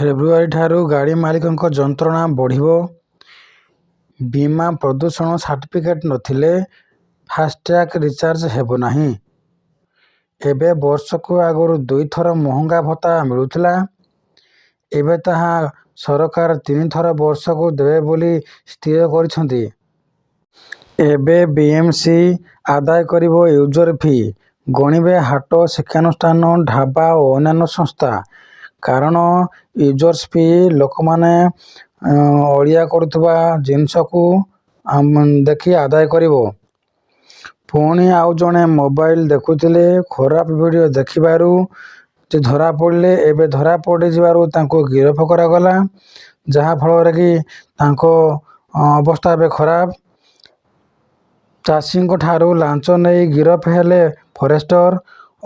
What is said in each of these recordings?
ଫେବୃଆରୀ ଠାରୁ ଗାଡ଼ି ମାଲିକଙ୍କ ଯନ୍ତ୍ରଣା ବଢ଼ିବ। ବୀମା ପ୍ରଦୂଷଣ ସାର୍ଟିଫିକେଟ୍ ନଥିଲେ ଫାସ୍ଟ୍ୟାଗ୍ ରିଚାର୍ଜ ହେବ ନାହିଁ। ଏବେ ବର୍ଷକୁ ଆଗରୁ 2 ଥର ମହଙ୍ଗା ଭତ୍ତା ମିଳୁଥିଲା। ଏବେ ତାହା ସରକାର 3 ଥର ବର୍ଷକୁ ଦେବେ ବୋଲି ସ୍ଥିର କରିଛନ୍ତି। ଏବେ ବିଏମ୍ସି ଆଦାୟ କରିବ ୟୁଜର ଫି। ଗଣିବେ ହାଟ, ଶିକ୍ଷାନୁଷ୍ଠାନ, ଢାବା ଓ ଅନ୍ୟାନ୍ୟ ସଂସ୍ଥା। କାରଣ ୟୁଜର୍ସ ଫି ଲୋକମାନେ ଅଳିଆ କରୁଥିବା ଜିନିଷକୁ ଦେଖି ଆଦାୟ କରିବ। ପୁଣି ଆଉ ଜଣେ ମୋବାଇଲ ଦେଖୁଥିଲେ, ଖରାପ ଭିଡ଼ିଓ ଦେଖିବାରୁ ଧରାପଡ଼ିଲେ। ଏବେ ଧରା ପଡ଼ିଯିବାରୁ ତାଙ୍କୁ ଗିରଫ କରାଗଲା, ଯାହାଫଳରେ କି ତାଙ୍କ ଅବସ୍ଥା ଏବେ ଖରାପ। ଚାଷୀଙ୍କ ଠାରୁ ଲାଞ୍ଚ ନେଇ ଗିରଫ ହେଲେ ଫରେଷ୍ଟର।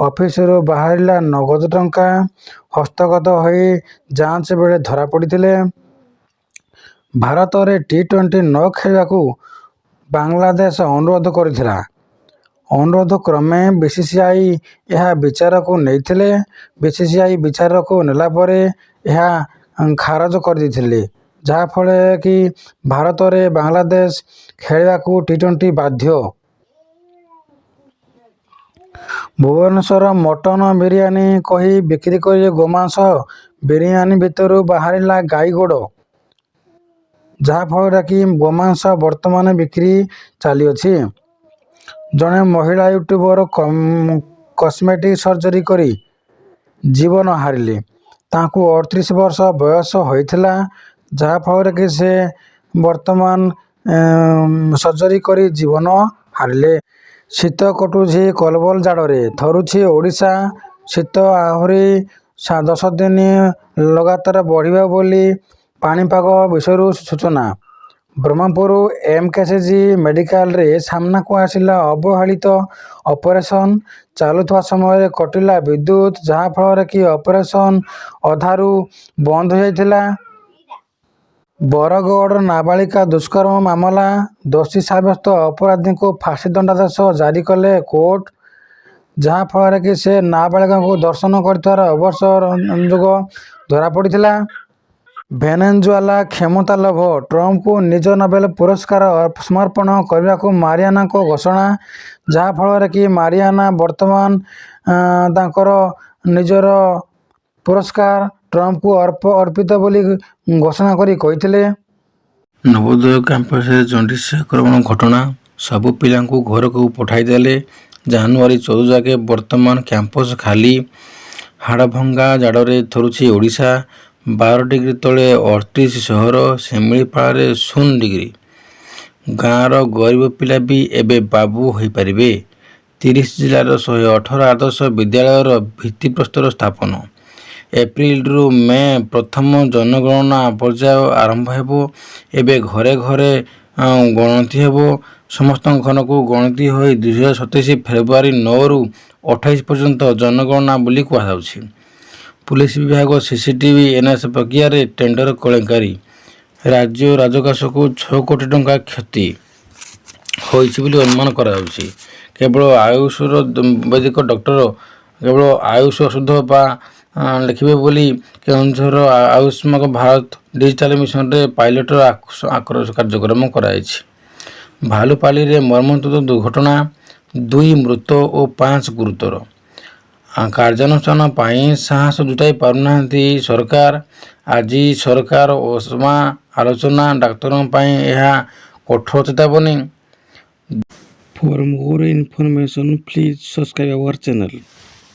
ଅଫିସରୁ ବାହାରିଲା ନଗଦ ଟଙ୍କା। ହସ୍ତଗତ ହୋଇ ଯାଞ୍ଚ ବେଳେ ଧରାପଡ଼ିଥିଲେ। ଭାରତରେ ଟି-20 ନ ଖେଳିବାକୁ ବାଂଲାଦେଶ ଅନୁରୋଧ କରିଥିଲା। ଅନୁରୋଧ କ୍ରମେ ବିସିସିଆଇ ଏହା ବିଚାରକୁ ନେଇଥିଲେ। ବିସିସିଆଇ ବିଚାରକୁ ନେଲା ପରେ ଏହା ଖାରଜ କରିଦେଇଥିଲେ, ଯାହାଫଳରେ କି ଭାରତରେ ବାଂଲାଦେଶ ଖେଳିବାକୁ ଟି-20 ବାଧ୍ୟ। ଭୁବନେଶ୍ୱର ମଟନ ବିରିୟାନୀ କହି ବିକ୍ରି କରିବେ ଗୋମାଂସ। ବିରିୟାନୀ ଭିତରୁ ବାହାରିଲା ଗାଈ ଗୋଡ଼, ଯାହାଫଳରେ କି ଗୋମାଂସ ବର୍ତ୍ତମାନ ବିକ୍ରି ଚାଲିଅଛି। ଜଣେ ମହିଳା ୟୁଟ୍ୟୁବର କସ୍ମେଟିକ୍ ସର୍ଜରୀ କରି ଜୀବନ ହାରିଲେ। ତାଙ୍କୁ 38 ବର୍ଷ ବୟସ ହୋଇଥିଲା, ଯାହାଫଳରେ କି ସେ ବର୍ତ୍ତମାନ ସର୍ଜରୀ କରି ଜୀବନ ହାରିଲେ। ଶୀତ କଟୁଛି କଲବଲ ଜାଡ଼ରେ, ଥରୁଛି ଓଡ଼ିଶା। ଶୀତ ଆହୁରି 10 ଦିନ ଲଗାତାର ବଢ଼ିବ ବୋଲି ପାଣିପାଗ ବିଷୟରୁ ସୂଚନା। ବ୍ରହ୍ମପୁର ଏମ୍କେସିଜି ମେଡିକାଲରେ ସାମ୍ନାକୁ ଆସିଲା ଅବହେଳିତ ଅପରେସନ। ଚାଲୁଥିବା ସମୟରେ କଟିଲା ବିଦ୍ୟୁତ୍, ଯାହାଫଳରେ କି ଅପରେସନ ଅଧାରୁ ବନ୍ଦ ହୋଇଯାଇଥିଲା। ବରଗଡ଼ ନାବାଳିକା ଦୁଷ୍କର୍ମ ମାମଲା, ଦୋଷୀ ସାବ୍ୟସ୍ତ ଅପରାଧୀଙ୍କୁ ଫାଶୀ ଦଣ୍ଡାଦେଶ ଜାରି କଲେ କୋର୍ଟ, ଯାହାଫଳରେ କି ସେ ନାବାଳିକାଙ୍କୁ ଧର୍ଷଣ କରିଥିବାର ଅଭିଯୋଗ ଧରାପଡ଼ିଥିଲା। ଭେନେଜୁଏଲା କ୍ଷମତା ଲୋଭ, ଟ୍ରମ୍ପଙ୍କୁ ନିଜ ନୋବେଲ ପୁରସ୍କାର ସମର୍ପଣ କରିବାକୁ ମାରିଆନାଙ୍କ ଘୋଷଣା, ଯାହାଫଳରେ କି ମାରିଆନା ବର୍ତ୍ତମାନ ତାଙ୍କର ନିଜର ପୁରସ୍କାର ଟ୍ରମ୍ପଙ୍କୁ ଅର୍ପିତ ବୋଲି ଘୋଷଣା କରି କହିଥିଲେ। ନବୋଦୟ କ୍ୟାମ୍ପସରେ ଜଣ୍ଡିସ ଆକ୍ରମଣ ଘଟଣା, ସବୁ ପିଲାଙ୍କୁ ଘରକୁ ପଠାଇଦେଲେ। ଜାନୁଆରୀ 14 ଯାକେ ବର୍ତ୍ତମାନ କ୍ୟାମ୍ପସ ଖାଲି। ହାଡ଼ଭଙ୍ଗା ଜାଡ଼ରେ ଥରୁଛି ଓଡ଼ିଶା। 12 ଡିଗ୍ରୀ ତଳେ 38 ସହର। ଶିମିଳିପାଳରେ 0 ଡିଗ୍ରୀ। ଗାଁର ଗରିବ ପିଲା ବି ଏବେ ବାବୁ ହୋଇପାରିବେ। 30 ଜିଲ୍ଲାର 118 ଆଦର୍ଶ ବିଦ୍ୟାଳୟର ଭିତ୍ତିପ୍ରସ୍ତର ସ୍ଥାପନ। ଏପ୍ରିଲରୁ ମେ ପ୍ରଥମ ଜନଗଣନା ପର୍ଯ୍ୟାୟ ଆରମ୍ଭ ହେବ। ଏବେ ଘରେ ଘରେ ଗଣତି ହେବ। ସମସ୍ତଙ୍କ ଘରକୁ ଗଣତି ହୋଇ 2027 ଫେବୃଆରୀ 9ରୁ 28 ପର୍ଯ୍ୟନ୍ତ ଜନଗଣନା ବୋଲି କୁହାଯାଉଛି। ପୁଲିସ ବିଭାଗ ସିସିଟିଭି ଏନ୍ଏସ୍ ପ୍ରକ୍ରିୟାରେ ଟେଣ୍ଡର କେଳେଙ୍କାରୀ। ରାଜ୍ୟ ରାଜକୋଷକୁ 6 କୋଟି ଟଙ୍କା କ୍ଷତି ହୋଇଛି ବୋଲି ଅନୁମାନ କରାଯାଉଛି। କେବଳ ଆୟୁଷର ବୈଦିକ ଡକ୍ଟର କେବଳ ଆୟୁଷ ଔଷଧ ବା ଲେଖିବେ ବୋଲି କେଉଁଝର ଆୟୁଷ୍ମାନ ଭାରତ ଡିଜିଟାଲ ମିଶନରେ ପାଇଲଟର କାର୍ଯ୍ୟକ୍ରମ କରାଯାଇଛି। ଭାଲୁପାଲିରେ ମର୍ମନ୍ତୁଦ ଦୁର୍ଘଟଣା, 2 ମୃତ ଓ 5 ଗୁରୁତର। କାର୍ଯ୍ୟାନୁଷ୍ଠାନ ପାଇଁ ସାହସ ଜୁଟାଇ ପାରୁନାହାନ୍ତି ସରକାର। ଆଜି ସରକାର ଓସ୍ମା ଆଲୋଚନା, ଡାକ୍ତରଙ୍କ ପାଇଁ ଏହା କଠୋର ଚେତାବନୀ। For more information, please subscribe our channel.